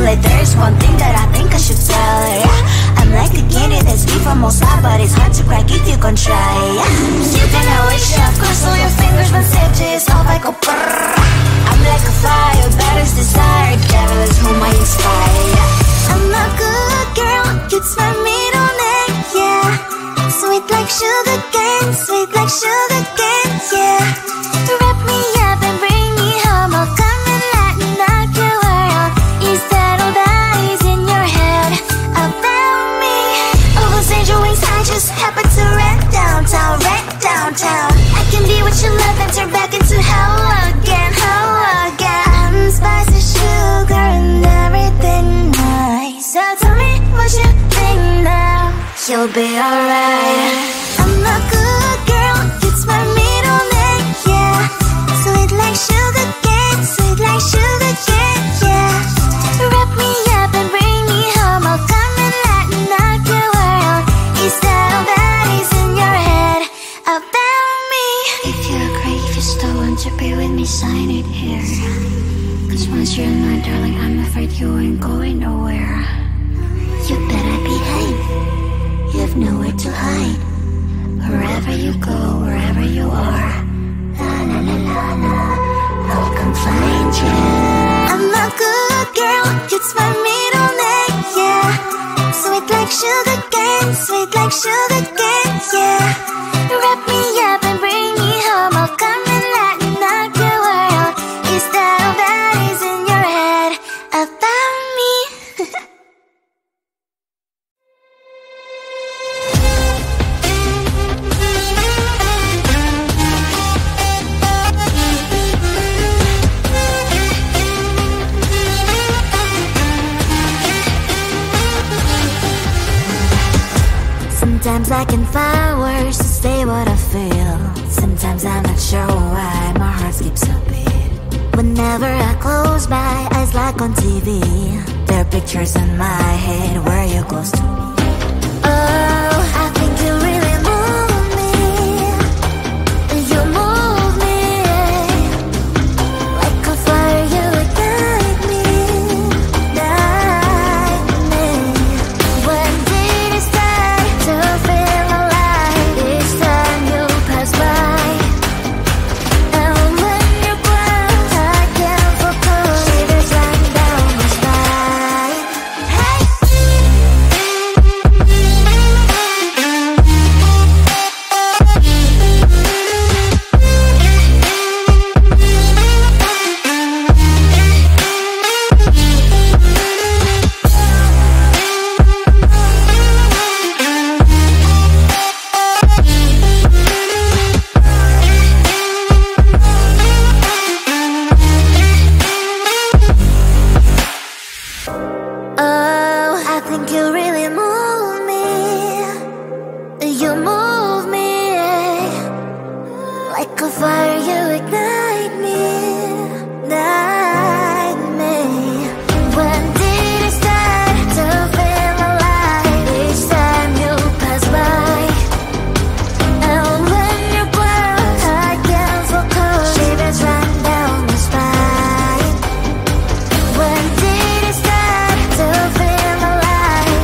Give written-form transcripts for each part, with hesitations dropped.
like there's one thing that I think I should tell her, yeah. I'm like the candy that's deep from most high, but it's hard to crack if you can try, yeah. You think I wish you have crossed all your fingers, but safety is all I go brrrr. I'm like a fire, baddest desire, devil is whom I inspire, yeah. I'm a good girl, it's my middle name, yeah. Sweet like sugar cane, sweet like sugar cane, yeah. Wrap me up and bring me home, I'll come and lighten up your world. Is that all that is in your head about me? All those angel wings I just happen to rent downtown, rent downtown. I can be what you love and turn back into hell again, hell again. I'm spicy sugar and everything nice. So tell me what you think now, you'll be alright. I'm a good girl, it's my middle name, yeah. Sweet like sugar cane, sweet like sugar cane, yeah. Wrap me up and bring me home, I'll come and lighten up your world. Is that all that is in your head about me? If you agree, if you still want to be with me, sign it here. Cause once you're mine, darling, I'm afraid you ain't going nowhere. You better behave, you have nowhere to hide. Wherever you go, wherever you are, la la la la la, I'll come find you. I'm a good girl, it's my middle name, yeah. Sweet like sugar cane, sweet like sugar cane, yeah. Wrap me up and bring me home, I'll come and lighten up your world. Is that all that is in your head about me? Sometimes I can find words to say what I feel. Sometimes I'm not sure why my heart skips a beat. Whenever I close my eyes like on TV, there are pictures in my head where you're close to me. Oh, I think you really move me. You move me like a fire, you ignite me, ignite me. When did it start to feel alive? Each time you pass by, and when you're gone, I can't focus. Shivers running down my spine. Hey. Oh, I think you really move me. You move me like a fire, you ignite me, ignite me. When did it start to feel alive? Each time you pass by, and when you're gone, I can't focus. Shivers run down my spine. When did it start to feel alive?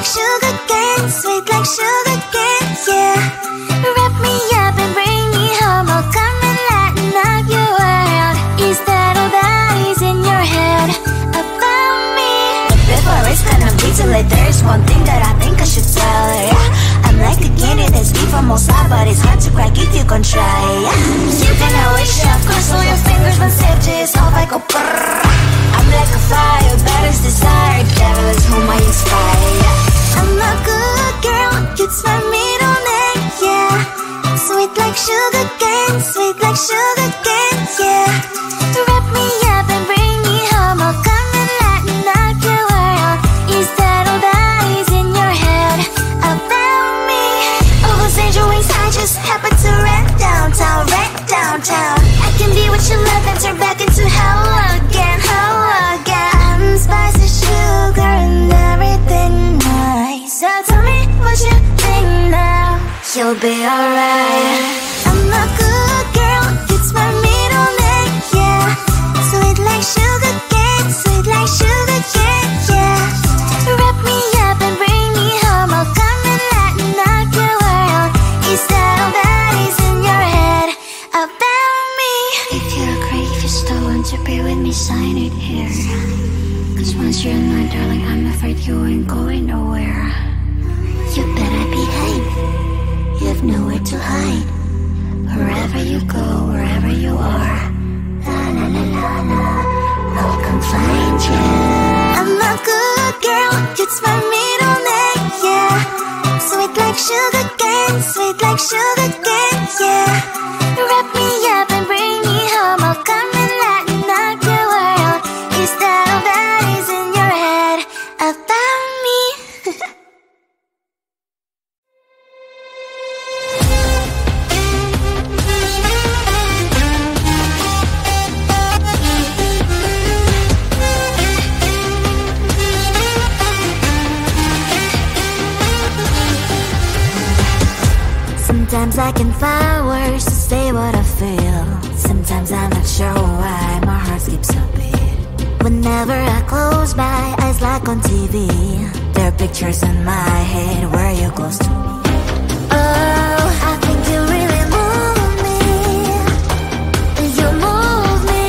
sugar cane, sweet like sugar cane, yeah. Wrap me up and bring me home, I'll come and lighten up your world. Is that all that is in your head about me? But before it's gonna be too late, there's one thing that I think I should tell her, yeah. I'm like a candy that's deep from all sides, but it's hard to crack if you can try, yeah. You can always shove, cross all your fingers when safety is off, I go brrrr. I'm like a fire, that is desire, devil is whom I inspire, yeah. I'm a good girl, it's my middle name, yeah. Sweet like sugar cane, sweet like sugar cane, yeah. Wrap me up and bring me home, I'll come and lighten up your world. Is that all that is in your head about me? Overstand your wings, I just happen to rent downtown, rent downtown. I can be what you love and turn back into hell again, hell again. Spicy sugar and everything nice. So tell me what you think now, you'll be alright. I'm a good girl, it's my middle name, yeah. Sweet like sugar cane, sweet like sugar cane, yeah. Wrap me up and bring me home, I'll come and lighten up your world. Is that all that is in your head about me? If you're great, if you still want to be with me, sign it here. Cause once you're in line, darling, I'm afraid you ain't going nowhere. You better behave, you have nowhere to hide. Wherever you go, wherever you are, la la la la la, I'll come find you. I'm a good girl, it's my middle name, yeah. Sweet like sugar cane, sweet like sugar cane, yeah. Wrap me up and bring me home, I'll come and lighten up your world. Is that all that is in your head about me? Sometimes I can find words to say what I feel. Sometimes I'm not sure why my heart skips a beat. Whenever I close my eyes like on TV, there are pictures in my head where you're close to me. Oh, I think you really move me. You move me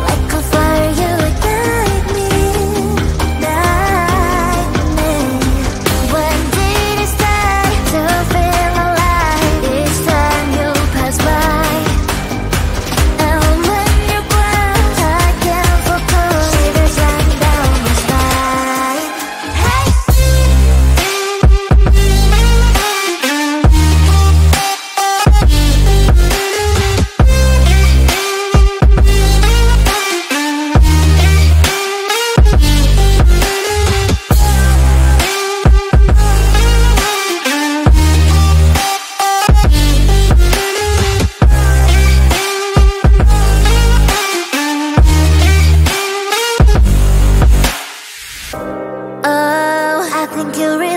like a fire, you ignite me, ignite me. When did it start to feel alive? Each time you pass by, and when you cry, I can't focus. Shivers run down my spine. Hey. Oh, I think you really